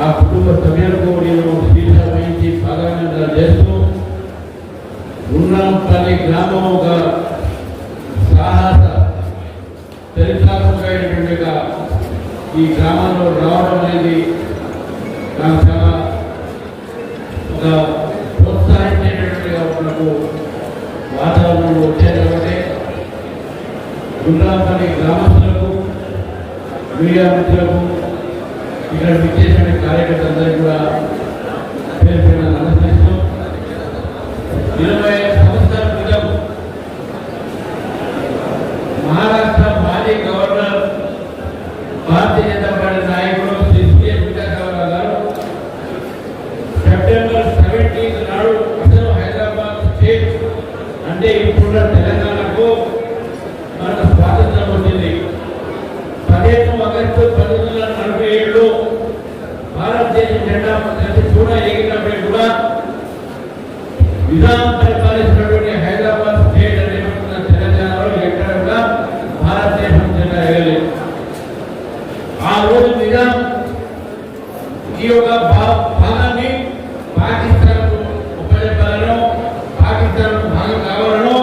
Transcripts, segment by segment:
ఆ కుటుంబ సభ్యులకు నేను శ్రీధర వహించి పాదాభివందనాలు చేస్తూ గుండ్రాంపల్లి గ్రామం ఒక సాహస చరిత్రాత్మకమైనటువంటిగా ఈ గ్రామంలో రావడం అనేది నాకు చాలా ఒక ప్రోత్సహించేటట్టుగా మనకు వాతావరణం వచ్చేది కాబట్టి గుండ్రాంపల్లి గ్రామస్తులకు మీడియా మిత్రులకు ఇక్కడ విచ్చేసిన కార్యకర్తలందరికీ కూడా పేరు పేరున నమస్కరిస్తూ 25 సంవత్సరాల క్రితం మహారాష్ట్ర మాజీ గవర్నర్ భారతీయ జనతా పార్టీ నాయకుడు శ్రీ సిఎస్ విద్యాసాగర్ గారు సెప్టెంబర్ 17 నాడు అసలు హైదరాబాద్ స్టేట్ అంటే ఇప్పుడున్న తెలంగాణకు మనకు స్వాతంత్రం వచ్చింది. 15 ఆగస్టు 1947లో భారతదేశం జెండా కూడా ఎగిరినప్పటికీ కూడా నిజాం పరిపాలిస్తున్నటువంటి హైదరాబాద్ స్టేట్ అనే తెలంగాణలో ఎక్కడ కూడా భారతదేశం జెండా ఎగలేదు. ఆ రోజు నిజాం ఈ యొక్క భాగాన్ని పాకిస్తాన్ ఉపజెప్పాలను, పాకిస్తాన్ భాగం కావాలను,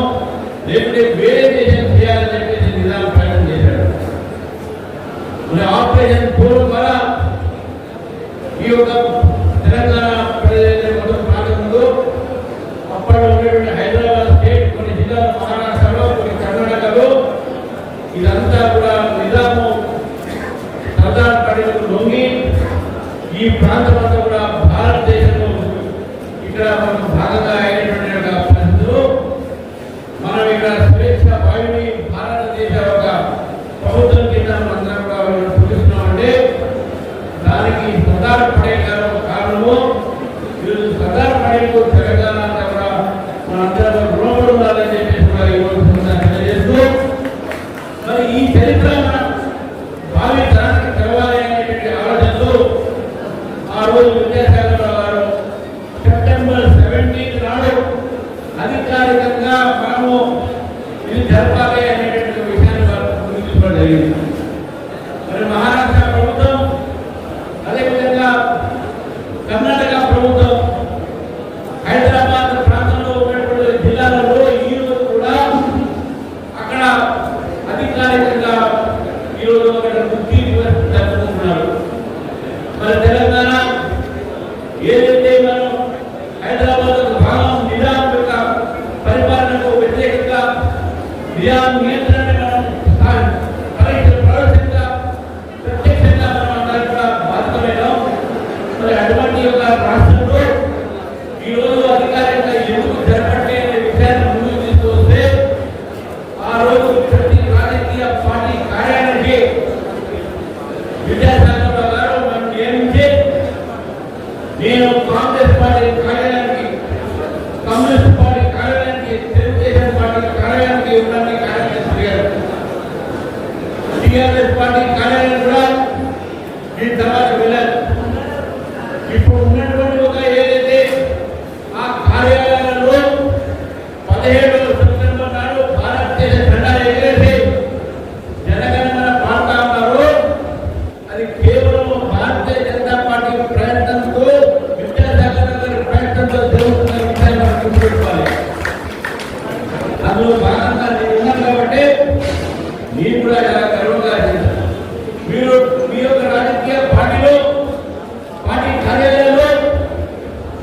లేకుంటే వేరే దేశం చేయాలని చెప్పేసి నిజాం ప్రయత్నం చేశాడు. మరి ఆపరేషన్ పూర్వం ద్వారా ఈ యొక్క తెలంగాణ ప్రజల మొత్తం ప్రాంతంలో అప్పట్లో ఉన్నటువంటి హైదరాబాద్ స్టేట్, కొన్ని జిల్లాలు మహారాష్ట్రలో, కొన్ని కర్ణాటకలో, ఇదంతా కూడా నిజాము సర్దార్ పటేల్ లొంగి ఈ ప్రాంతం అంతా కూడా భారతదేశంలో ఇక్కడ మనం భాగంగా అయినటువంటి పరిస్థితులు మనం ఇక్కడ స్వేచ్ఛ వాయుని భారతదేశ ఒక ప్రభుత్వం కింద అందరం కూడా చూపిస్తున్నామంటే దానికి సర్దార్ పటేల్ గారు కారణము. ఈరోజు సర్దార్ పటేల్ తెలంగాణ అంతా కూడా మనందరూ రుణపడి ఉండాలని చెప్పేసి కూడా ఈరోజు తెలియజేస్తూ మరి ఈ చరిత్ర భావి తరానికి తెలవాలి అనేటువంటి ఆలోచనతో ఆ రోజు విద్యాసాగర్ గారు సెప్టెంబర్ 17 నాడు అధికారికంగా మనము ఇది జరపాలి అనేటువంటి విషయాన్ని గుర్తించడం జరిగింది. మరి మహారాష్ట్ర ప్రభుత్వం, అదేవిధంగా కర్ణాటక ప్రభుత్వం, హైదరాబాద్ ప్రాంతంలో ఉన్నటువంటి జిల్లాలలో ఈ రోజు కూడా అక్కడ అధికారికంగా ఈరోజు గుర్తి జరుపుకుంటున్నారు. మరి తెలంగాణ ఏదైతే మనం హైదరాబాద్ భాగం నిజాం యొక్క పరిపాలనకు వ్యతిరేకంగా నిజాం నియంత్రణ మనం ప్రవేశంగా ప్రత్యక్షంగా మనం అందరం కూడా బాధితమైనాం. మరి అటువంటి యొక్క రాష్ట్రంలో ఈరోజు అధికారికంగా ఎందుకు జరపట్లే అనే విషయాన్ని ముందుకు తీసుకు వస్తే ఆ రోజు ప్రతి రాజకీయ పార్టీ కార్యాలయానికి విద్యాసాగర్ గారు మనం నియమించి నేను కాంగ్రెస్ పార్టీ కార్యాలయానికి, కమ్యూనిస్ట్ పార్టీ కార్యాలయానికి, తెలుగుదేశం పార్టీ కార్యాలయానికి ఇవ్వడానికి కార్యక్రమం జరిగారు. టీఆర్ఎస్ పార్టీ కార్యాలయం కూడా నేను తర్వాత వెళ్ళాను. ఇప్పుడు ఉన్నటువంటి ఒక ఏదైతే ఆ కార్యాలయంలో 17 సెప్టెంబర్ నాడు భారతదేశ జెండా ఎగిరేసి జనగణమన పాడుతా ఉన్నారు. అది కేవలం భారతీయ జనతా పార్టీ ప్రయత్నంతో, విద్యాసాగర్ గారి ప్రయత్నంతో జరుగుతున్న విషయాన్ని మనం గుర్తుపెట్టుకోవాలి. అందులో భాగంగా నేను ఉన్నాను కాబట్టి నేను కూడా చాలా గర్వంగా చేశాను. మీరు మీ యొక్క రాజకీయ పార్టీలో, పార్టీ కార్యాలయంలో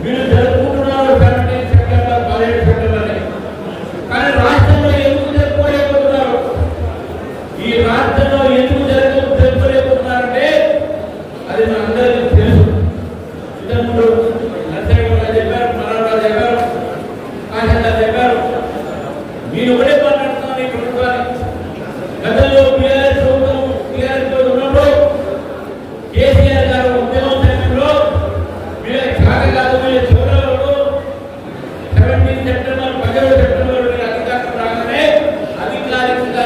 మీరు జరుపుకుంటున్నారు 17 సెప్టెంబర్, 17 సెప్టెంబర్ అని. కానీ రాష్ట్రంలో ఎందుకు జరుపుకోలేకపోతున్నారు? ఈ రాష్ట్రంలో ఎందుకు జరుపుకోలేకపోతున్నారంటే అది మనందరికీ తెలుసు. ఇంతకుముందు నరసింహ చెప్పారు, మనోహర్ చెప్పారు, కాశన్న చెప్పారు. నేను ఒకటే మాట్లాడుతున్నాను ఈ ప్రభుత్వాన్ని. గతంలో టీఆర్ఎస్ ఉన్నప్పుడు కేసీఆర్ గారు ఉద్యమం సమయంలో వీళ్ళ శాఖ కాదు, వీళ్ళ చివరలో 17 సెప్టెంబర్, 17 సెప్టెంబర్ వీళ్ళ అధికారం రాగానే అధికారికంగా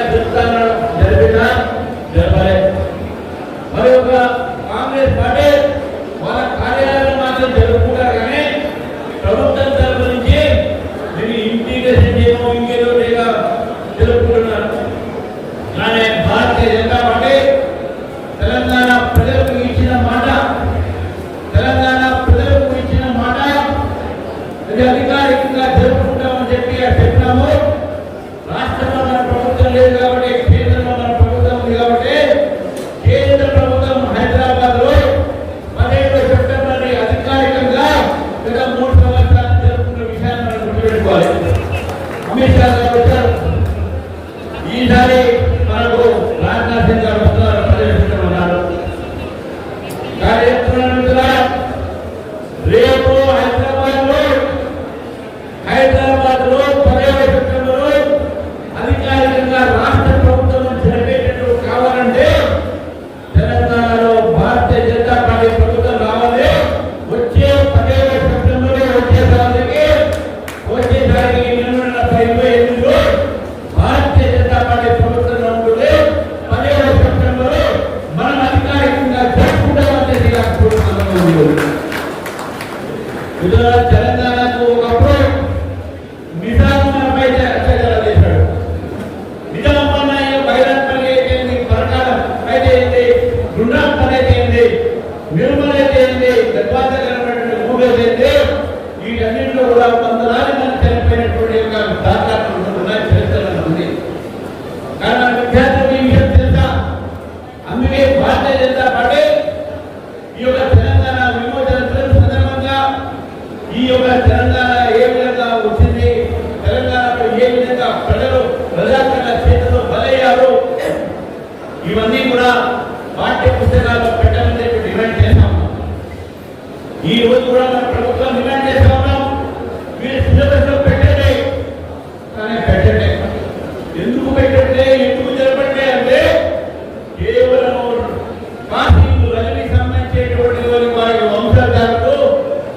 జరిపినా జరపలేదు. మరి ఒక కాంగ్రెస్ పార్టీ కార్యక్రమంలో రేపు హైదరాబాద్ లో పర్యవేక్షణలో అధికారికంగా రాష్ట్ర ప్రభుత్వం జరిపేటట్టు కావాలంటే తెలంగాణలో భారతీయ జనతా పార్టీ ప్రభుత్వం రావాలి. వచ్చే పర్యవేక్షణలో వచ్చేసారికి 2028లో భారతీయ జనతా పార్టీ ప్రభుత్వంలో ఉంటుంది. పర్యవేక్షణలో మనం అధికారికంగా జరుపుకుంటామనేది తెలంగాణకు ఒకప్పుడు నిజామాబాద్పై అత్యాచారాలు చేశాడు. నిజామాబాద్ బైరాత్పల్లి అయితే ఏంది, పరకాలం అయితే ఏంది, గుండ్రాంపల్లి అయితే ఏంది, నిర్మల్ అయితే ఏంది, గర్భాంతకరమైనటువంటి మూవీస్ అయితే వీటన్నింటిలో కూడా వందలాది మంది చనిపోయినటువంటి దాఖలాలు ఉన్నాయి, చరిత్రలో ఉంది. కానీ మన విద్యార్థులకు ఈ విషయం తెలుసా? అందుకే భారతీయ జనతా పార్టీ ఈ యొక్క తెలంగాణ విమోచన సందర్భంగా ఈ యొక్క తెలంగాణ ఏ విధంగా వచ్చింది, తెలంగాణలో ఏ విధంగా ప్రజలు ప్రజాకరణ చేతిలో బలయ్యారు, ఇవన్నీ కూడా పాఠ్య పుస్తకాల్లో పెట్టాలని డిమాండ్ చేస్తాం. ఈ రోజు కూడా మన ప్రభుత్వం డిమాండ్ చేస్తా ఉన్నాం, మీరు సిలబస్ లో పెట్టండి. కానీ పెట్టండి, ఎందుకు పెట్టండి, ఎందుకు జరపండి అంటే కేవలం కాశీలు రజనికి సంబంధించేటువంటి వారి వంశధారులు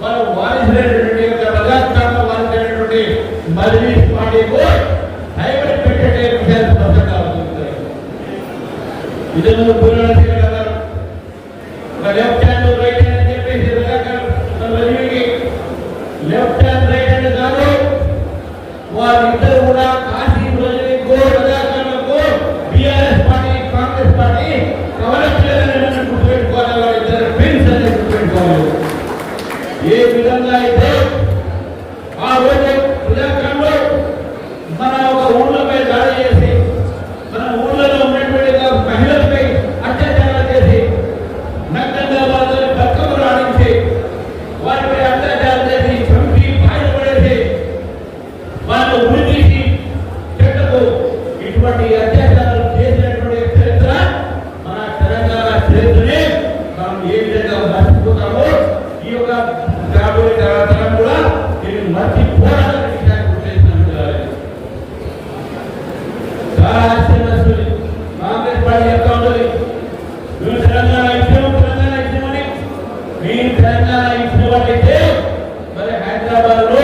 మనం వారిసినటువంటి ప్రజాస్వామ్య వారిసినటువంటి మజ్లిస్ పార్టీకు హైబ్రిడ్ పెట్టే విషయాలు స్పష్టంగా అవుతుంటాయి. ఇదే పూర్ణానికి ఒక లెఫ్ట్ హ్యాండ్ రైట్ హ్యాండ్ అని చెప్పేసి లెఫ్ట్ హ్యాండ్ రైట్ హ్యాండ్ కాదు, వారిద్దరు కూడా కాశీ రోజులకు ప్రజాస్వామ్యకు బీఆర్ఎస్ పార్టీ కాంగ్రెస్ పార్టీ కవలెట్లేదని గుర్తుపెట్టుకోవాలి. వారిద్దరు పిన్స్ అని గుర్తుపెట్టుకోవాలి. ఏ విధంగా అయితే ఆ రోజు ప్రజాకాలంలో మన ఒక ఊళ్ళపై దాడి చేసి మన ఊళ్ళలో ఉన్నటువంటి మహిళలపై అత్యాచారాలు చేసి నగ్నంగా వాళ్ళని బతుకమ్మలు ఆడించి వారిపై అత్యాచారం చేసి చంపి బాధపడేసి వాళ్ళు ఉరి తీసి చెట్టుకు ఇటువంటి అత్యాచారాలు చేసినటువంటి చరిత్ర మన తెలంగాణ చరిత్రనే మనం ఏ విధంగా మర్చిపోతామో ఈ యొక్క రాబోయే తరం కూడా దీన్ని మర్చిపోవాలని విషయాన్ని గుర్తించాలి. చాలా ఆశ్చర్యం వస్తుంది. కాంగ్రెస్ పార్టీ చెప్తా ఉంటుంది, మేము తెలంగాణ ఇచ్చామని. మీరు తెలంగాణ ఇచ్చిన వాళ్ళైతే మరి హైదరాబాద్ లో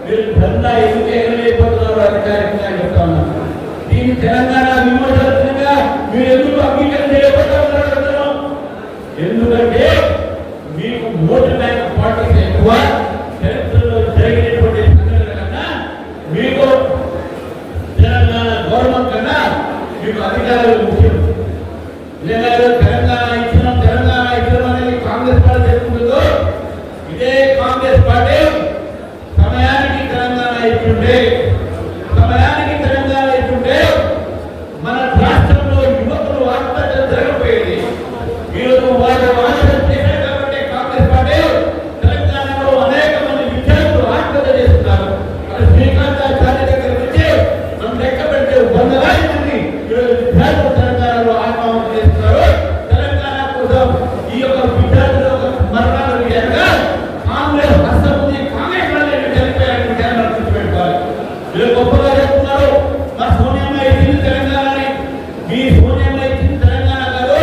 మీరు ధర్నా ఎందుకు ఎగరలేకపోతున్నారు అధికారికంగా చెప్తా ఉన్నారు. దీన్ని తెలంగాణ విమోచనగా మీరు ఎందుకు అంగీకరణ చేయకపోతా ఉన్నారు? ఎందుకంటే మీకు ఓటు బ్యాంక్ పార్టీస్ ఎక్కువ, చరిత్రలో జరిగినటువంటి సంఘటనల కన్నా మీకు తెలంగాణ గౌరవం కన్నా మీకు అధికారులు ముఖ్యం. తెలంగాణ ఇచ్చినాం అనేది కాంగ్రెస్ పార్టీ చెప్పుకుంటుందో, ఇదే కాంగ్రెస్ పార్టీ సమయానికి తెలంగాణ ఇచ్చుంటే మన రాష్ట్రంలో యువకులు ఆత్మహత్యలు జరగకపోయేది. ఈరోజు వారి ఆత్మహత్య చేశారు కాబట్టి కాంగ్రెస్ పార్టీ తెలంగాణలో అనేక మంది విద్యార్థులు ఆత్మహత్య చేస్తున్నారు. మరి శ్రీకాంతాచార్య దగ్గర నుంచి మనం లెక్క పెడితే 100,000 మంది ఈరోజు విద్యార్థులు తెలంగాణలో ఆత్మహత్య చేస్తున్నారు. తెలంగాణ కోసం ఈ యొక్క విద్యార్థుల మరణాలు విజయంగా కాంగ్రెస్ హస్తం ఉంది, కాంగ్రెస్ వాళ్ళే చనిపోయారని విషయాన్ని గుర్తుపెట్టుకోవాలి. వీళ్ళు గొప్పగా చెప్తున్నారు, మా సోనియమ్మ ఇచ్చింది తెలంగాణని. మీ సోనియమ్మ ఇచ్చింది తెలంగాణ కాదు,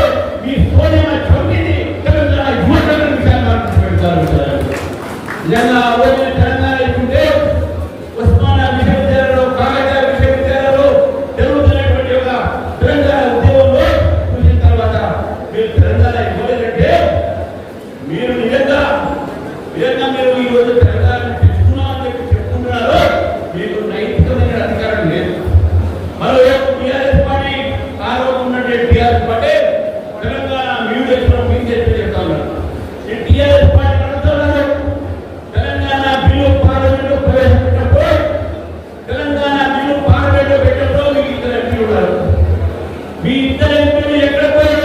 మీ సోనియమ్మ చంపింది తెలంగాణ యువతల విషయాన్ని గుర్తుపెట్టుకోవాలి. నిజంగా ఆ రోజు తెలంగాణ ఇచ్చింటే ఉస్మానియా విశ్వవిద్యాలయంలో, కాకతీయ విశ్వవిద్యాలయంలో జరుగుతున్నటువంటి ఒక తెలంగాణ ఉద్యమంలో చూసిన తర్వాత మీరు తెలంగాణ ఇవ్వలేదంటే మీరు నిజంగా మీరు ఈ రోజు తెలంగాణ తెచ్చుకున్నామని చెప్పి చెప్పుకుంటున్నారు. మీకు నైతికమైన అధికారం లేదు. మరోవైపు టీఆర్ఎస్ పార్టీ ఆ రోజు ఉన్నటువంటి టీఆర్ఎస్ పార్టీ తెలంగాణ మీరు తెచ్చుకోవడం మీకు చెప్తా ఉన్నారు. ఈ టీఆర్ఎస్ పార్టీ నడుస్తున్నారు. తెలంగాణ బిల్లు పార్లమెంట్లో ప్రవేశపెట్టినప్పుడు, తెలంగాణ బిల్లు పార్లమెంట్లో పెట్టినప్పుడు మీకు 2 ఎంపీలు ఉన్నారు. మీ 2 ఎంపీలు ఎక్కడ పోయినా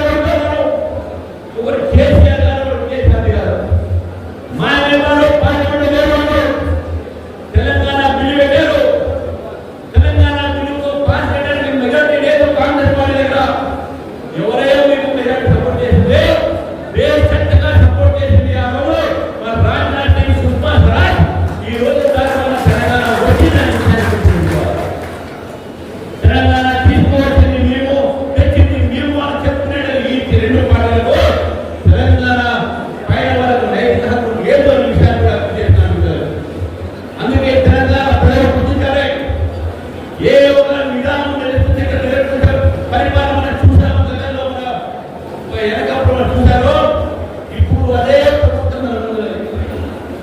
ఒకరు కేసీఆర్ గారు, ఒకరు కేసీఆర్ గారు. మా నిర్మాణంలో పార్లమెంట్ నిర్మాణం తెలంగాణ బిల్లు పెట్టారు. తెలంగాణ బిల్లుకు పాస్ చేయడానికి మెజార్టీ లేదు కాంగ్రెస్ పార్టీ దగ్గర. ఎవరైనా మీకు మెజార్టీ సపోర్ట్ చేస్తే దేశ చట్టంగా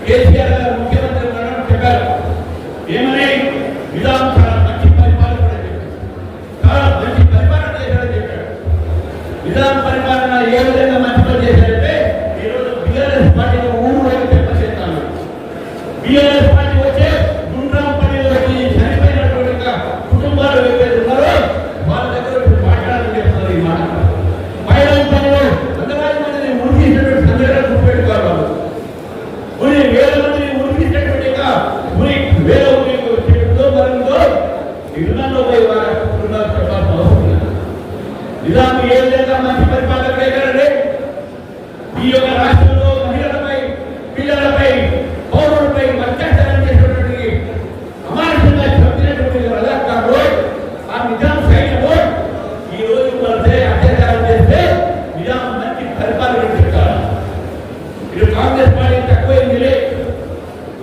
కేసీఆర్ గారు ముఖ్యమంత్రి ఉన్నారని చెప్పారు. ఏమని విధానం చాలా మంచి పరిపాలన కూడా చెప్పారు, చాలా మంచి పరిపాలన చేశారని చెప్పాడు. విధాన పరిపాలన ఏ విధంగా మంచి పని చేశారంటే ఈరోజు బీఆర్ఎస్ పార్టీలో ఊరు వైపు చెప్పేస్తాను. బీఆర్ఎస్ పార్టీ వచ్చే గుండ్రాంపల్లిలో వచ్చి చనిపోయినటువంటి కుటుంబాలు ఎవరైతే ఉన్నారో వాళ్ళ దగ్గర మాట్లాడాలని చెప్తున్నారు. ఈ మాట మైదానంలో వందలాది మందిని ఉరికించినటువంటి సందర్భాలు గుర్తుపెట్టుకోవాలి. వాళ్ళు కొన్ని వేల మందిని ఉరికించినటువంటి ఉరి వేల చెట్టుతో మరంతో ఇళ్లలో పోయి వారి కుటుంబాలు చెప్పాల్సిన అవసరం లేదు. నిజాం ఏ విధంగా మంచి పరిపాలన చేశారంటే ఈ యొక్క రాష్ట్రంలో మహిళలపై, పిల్లలపై, పౌరులపై అత్యాచారం చేసినటువంటి అమానుషంగా చంపినటువంటి రజాకారులు, ఆ నిజాం సైన్యంలో ఈ రోజు వాళ్ళే అత్యాచారం చేస్తే నిజాం మంచి పరిపాలన చెప్తారు. ఇది కాంగ్రెస్ పార్టీ తక్కువైంది లేదు.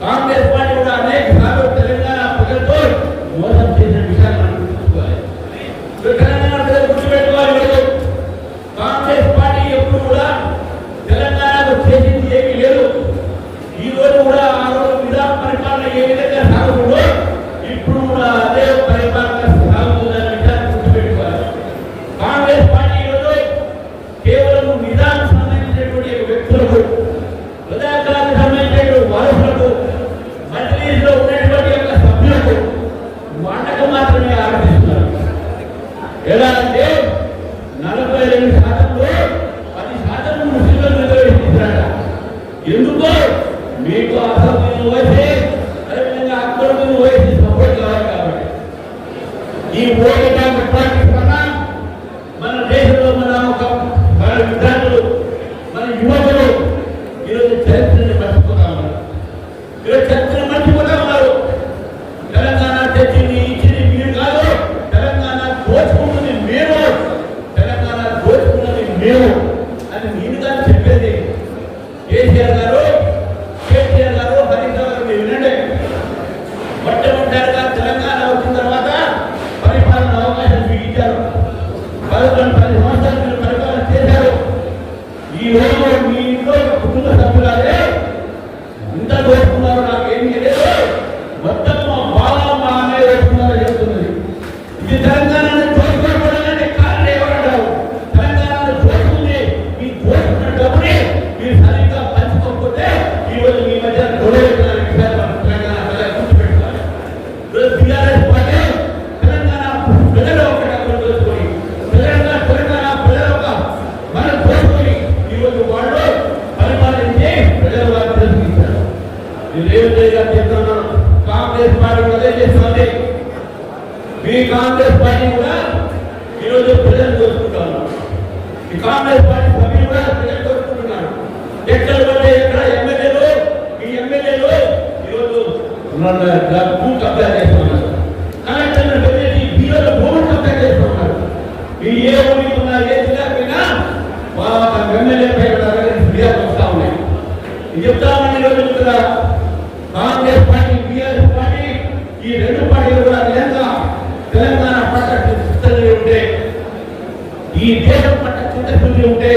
కాంగ్రెస్ పార్టీ కూడా అనేక సార్లు తెలంగాణ ప్రజలతో మోసం చేసిన విషయాన్ని మనం గుర్తుంచుకోవాలి. తెలంగాణ ప్రజలు గుర్తుపెట్టుకోవాలి. కాంగ్రెస్ పార్టీ ఎప్పుడు కూడా తెలంగాణకు చేసింది ఏమీ లేదు. ఈ రోజు కూడా ఆ రోజు నిజాం పరిపాలన ఏ విధంగా సాగుతుందో ఇప్పుడు కూడా అదే పరిపాలన సాగుతుందనే విషయాన్ని గుర్తుపెట్టుకోవాలి. కాంగ్రెస్ పార్టీ ఈరోజు కేవలం నిజాం సంబంధించినటువంటి వ్యక్తులకు, రజాకారులకు సంబంధించినటువంటి వారసులకు, మజ్లిస్లో ఉన్నటువంటి యొక్క సభ్యులకు మాటకు మాత్రమే ఆరంభిస్తున్నారు. ఎలా అంటే 42%లో 10% ముస్లింలు నిర్వహించారట. ఎందుకో మీకు అసలు వయసే, అదేవిధంగా అక్బరుద్దీన్ వయసు సపోర్ట్ కావాలి. కాబట్టి ఈ ఓటు బ్యాంక్ ప్రాక్టీస్ వల్ల మన దేశంలో మన విద్యార్థులు, మన యువకులు ఈరోజు చరిత్రని మర్చిపోతా ఉన్నారు. ఈరోజు చరిత్రను మర్చిపోతా ఉన్నారు. తెలంగాణ తెచ్చింది ఇచ్చింది మీరు కాదు, తెలంగాణ దోచుకుంటుంది మేము, తెలంగాణ దోచుకున్నది మేము అని నేను కానీ చెప్పేది. కేసీఆర్ గారు, హరీష్ రావు మీరు వినండి. మొట్టమొదటిగా తెలంగాణ వచ్చిన తర్వాత పరిపాలన అవకాశం మీకు ఇచ్చారు. 10 సంవత్సరాలు మీరు పరిపాలన చేశారు. ఈ రోజు మీ ఇంట్లో కుటుంబ సభ్యులాగే ఇంత దోచుకున్నారు, నాకేం తెలియదు, మొత్తం మా బావ మా అన్నయ్య దోచుకున్నారో చెప్తున్నది. ఇది తెలంగాణను దోచుకోవడానికి కారణం ఎవరంటారు? తెలంగాణను దోచుకుంది మీ దోచుకున్న డబ్బుని మీరు సరిగ్గా పంచుకోకపోతే ఈ రోజు మీ మధ్య గొడవ తెలంగాణ ప్రజలు గుర్తుపెట్టుకోవాలి. బీఆర్ఎస్ పార్టీ తెలంగాణ ప్రజలు ఒక డబ్బులు దోచుకొని, తెలంగాణ ప్రజల ఒక మనం దోచుకొని ఈరోజు వాళ్ళు పరిపాలించి ప్రజల వారు తెలుసుకుంటారు. రేవంత్ రెడ్డి గారు చెప్తున్నాను, కాంగ్రెస్ పార్టీ అదే చేస్తుంది. మీ కాంగ్రెస్ పార్టీ కూడా ఈరోజు ప్రజలు దోచుకుంటారు. ఈ కాంగ్రెస్ పార్టీ సభ్యులు కూడా ప్రజలు దోచుకుంటున్నారు. ఎక్కడ పడితే ఎక్కడ ఎమ్మెల్యేలు, ఈ ఎమ్మెల్యేలు ఈరోజు భూ కబ్జా చేస్తున్నారు. కలెక్టర్లు వెళ్ళి బీరోలు భూములు కబ్జా చేస్తున్నారు. ఈ ఏ ఊరికి ఉన్నా ఏ జిల్లాకైనా ఎమ్మెల్యే పై ఫిర్యాదు వస్తా ఉన్నాయి. ఇది చెప్తామని ఈరోజు కూడా కాంగ్రెస్ పార్టీ, బీఆర్ఎస్ పార్టీ, ఈ రెండు పార్టీలు కూడా నిజంగా తెలంగాణ పట్ల చిత్తశుద్ధి ఉంటే, ఈ దేశం పట్ల చిత్తశుద్ధి ఉంటే,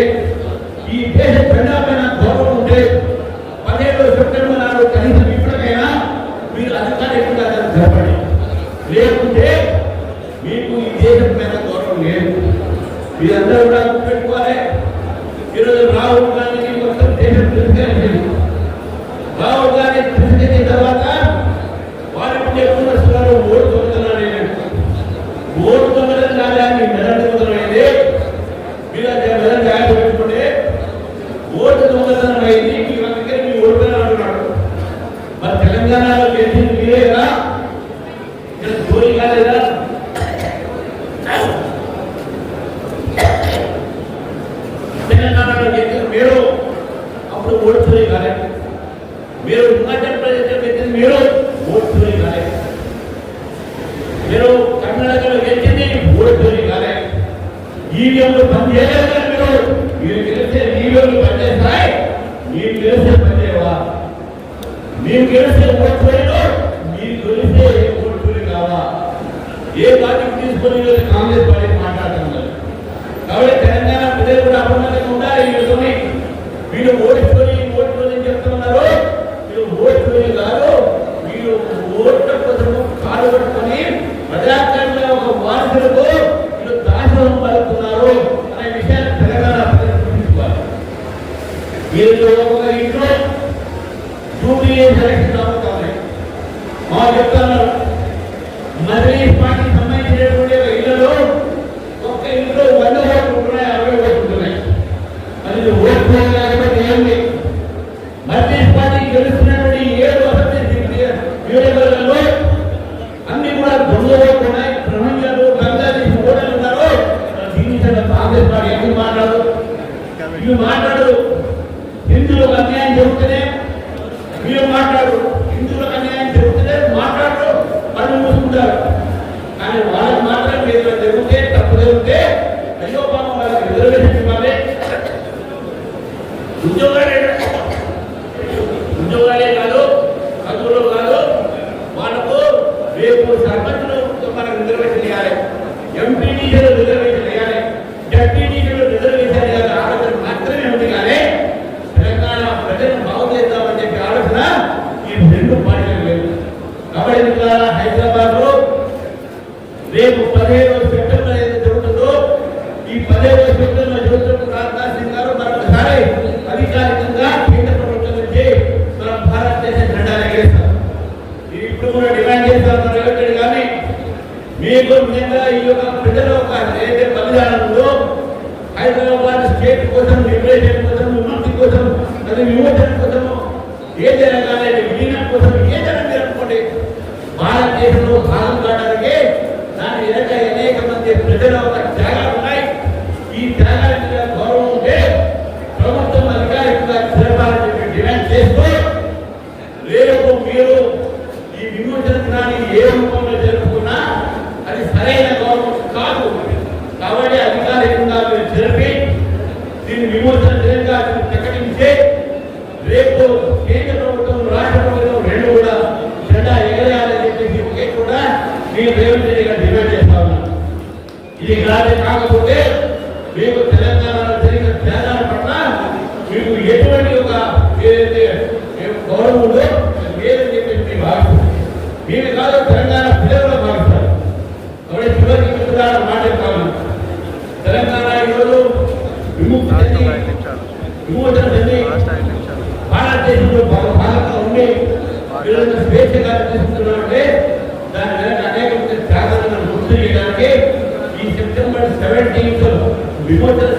ఈ దేశ ప్రజాపైన గౌరవం ఉంటే 17 సెప్టెంబర్ నాడు కనీసం ఇప్పటికైనా మీరు అధికారికంగా జరపండి. లేకుంటే మీకు ఈ దేశం పైన గౌరవం లేదు. మీరందరూ కూడా గుర్తుపెట్టుకోవాలి. ఈరోజు రాహుల్ గాంధీకి మొత్తం దేశం తిరస్కరించింది. రాహుల్ గాంధీ తిరస్కరించిన తర్వాత వారికి చెప్తున్నారు ఓటు దొంగతనాన్ని, ఓటు దొంగతనం కాదని మెదడు దొంగతనమైంది. మీరు మెదడు జాగ్రత్త పెట్టుకుంటే ఓటు దొంగతనం అయింది, మీ దగ్గర మీ ఓటుగా అంటున్నాడు. మరి తెలంగాణలో చేసింది మీరే కదా, ఇక్కడ చోరీ కాలేదా? తెలంగాణలో చేసింది మీరు, అప్పుడు ఓటు చోరీ కాలే. మీరు హిమాచల్ ప్రదేశ్లో చేసింది మీరు, ఓటు చోరీ కాలే. మీరు కర్ణాటకలో గెలిచింది, ఓటు చోరీ కాలే. ఈవీఎంలు బంద్ చేయలేదు కదా మీరు గెలిస్తే ఈవీఎంలు బంద్ చేస్తాయి, మీరు గెలిస్తే బంద్ చేయవా? మీరు గెలిస్తే ఓటు చోరీలో, మీరు గెలిస్తే ఓటు చోరీ కావా? ఏ పార్టీ తీసుకొని కాంగ్రెస్ పార్టీ మాట్లాడుతున్నారు. కాబట్టి తెలంగాణ ప్రజలు కూడా అప్రమత్తంగా ఉండాలి. వీళ్ళు ఓటు చోరీ చెప్తున్నారు. మీరు మీరు ఒక ఇంట్లో యూపీఏ సెలక్షన్ అవుతాయి మా చెప్తాను. మరీ పార్టీ సంబంధించినటువంటి ఇళ్లలో ఒక్క ఇంట్లో 100 ఓట్లు ఉంటున్నాయి, 60 ఓట్లు ఉంటున్నాయి. అది ఓట్లు లేకపోతే ఏమి? మరీ పార్టీ గెలుస్తున్నటువంటి 7 అసెంబ్లీ నియోజకవర్గాల్లో అన్ని కూడా దొంగ ఓట్లు ఉన్నాయి, ప్రపంచాలు బంగ్లాదేశ్ ఓటర్లు ఉన్నారు. దీని కాంగ్రెస్ పార్టీ ఎందుకు మాట్లాడు? ఇవి మాట్లాడు. హిందువులకు అన్యాయం జరుగుతూనే మీరు మాట్లాడు, హిందువులకు అన్యాయం జరుగుతూనే మాట్లాడు, పనులు మూసుకుంటారు. కానీ వాళ్ళకి మాత్రం ఏదైనా జరిగితే తప్పు జరిగితే అయ్యో పాపం వాళ్ళకి రిజర్వేషన్ ఇవ్వాలి. ఉద్యోగాలే కాదు, చదువులు కాదు, వాళ్ళకు రేపు సర్పంచులు మనకు రిజర్వేషన్ ఇవ్వాలి, ఎంపీడీసీలు రిజర్వేషన్ ఇవ్వాలి, డెప్యూటీసీలు రిజర్వేషన్ ఇవ్వాలి. ఆలోచన మాత్రమే ఉంది. కానీ తెలంగాణ ప్రజలను బాగు చేద్దామని చెప్పి ఆలోచన ఈ 2 పార్టీలు లేదు. కాబట్టి హైదరాబాద్ లో రేపు 15 సెప్టెంబర్ ఏదైతే జరుగుతుందో ఈ 15 సెప్టెంబర్ జరుగుతున్న రాజ్నాథ్ సింగ్ గారు మరొకసారి అధికారికంగా కేంద్ర ప్రభుత్వం నుంచి మనం భారతదేశ జెండాలు ఎగరేస్తారు. ఇప్పుడు కూడా డిమాండ్ చేస్తారు రేవంత్ కానీ మీకు నిజంగా ఈ యొక్క ప్రజల ఒక ఏదైతే బలిదానం ఉందో హైదరాబాద్ స్టేట్ కోసం, లిబరేషన్ కోసం, ఉన్నతి కోసం, అది విమోచన కోసము ఏదైనా కానీ విలీనం కోసం ఏదైనా మీరు అనుకోండి, భారతదేశంలో భాగం కావడానికి దాని వెనక అనేక మంది ప్రజల ఒక త్యాగాలు ఉన్నాయి. ఈ త్యాగాల మీద గౌరవం ఉంటే ప్రభుత్వం అధికారికంగా జరపాలని చెప్పి డిమాండ్ చేస్తూ రేపు మీరు ఈ విమోచన దినాన్ని ఏ రూపంలో జరుపుకున్నా అది సరైన గౌరవం కాదు. కాబట్టి అధికారికంగా మీరు జరిపి దీన్ని విమోచన దినంగా ప్రకటించే రేపు కేంద్ర ప్రభుత్వం, రాష్ట్ర ప్రభుత్వం 2 కూడా జెండా ఎగరేయాలని చెప్పేసి ఒకే కూడా నేను రేవంత్ రెడ్డి గారు డిమాండ్ చేస్తా ఉన్నాను. ఇది కాకపోతే మీకు తెలంగాణలో జరిగిన త్యాగాల పట్ల మీకు ఎటువంటి ఒక ఏదైతే గౌరవం ఉందో లేదని చెప్పేసి మేము భావిస్తాం. మీరు కాదు, తెలంగాణ ప్రజలు భావిస్తారు. కాబట్టి చివరికి మిత్రులారా మాట కాదు, తెలంగాణ ఈరోజు విమోచన చెంది భారతదేశంలో భాగంగా ఉండి ఈరోజు స్వేచ్ఛగా తీసుకుంటున్నామంటే దాని వెనక అనేక త్యాగాలను గుర్తు చేయడానికి ఈ సెప్టెంబర్ 17 విమోచన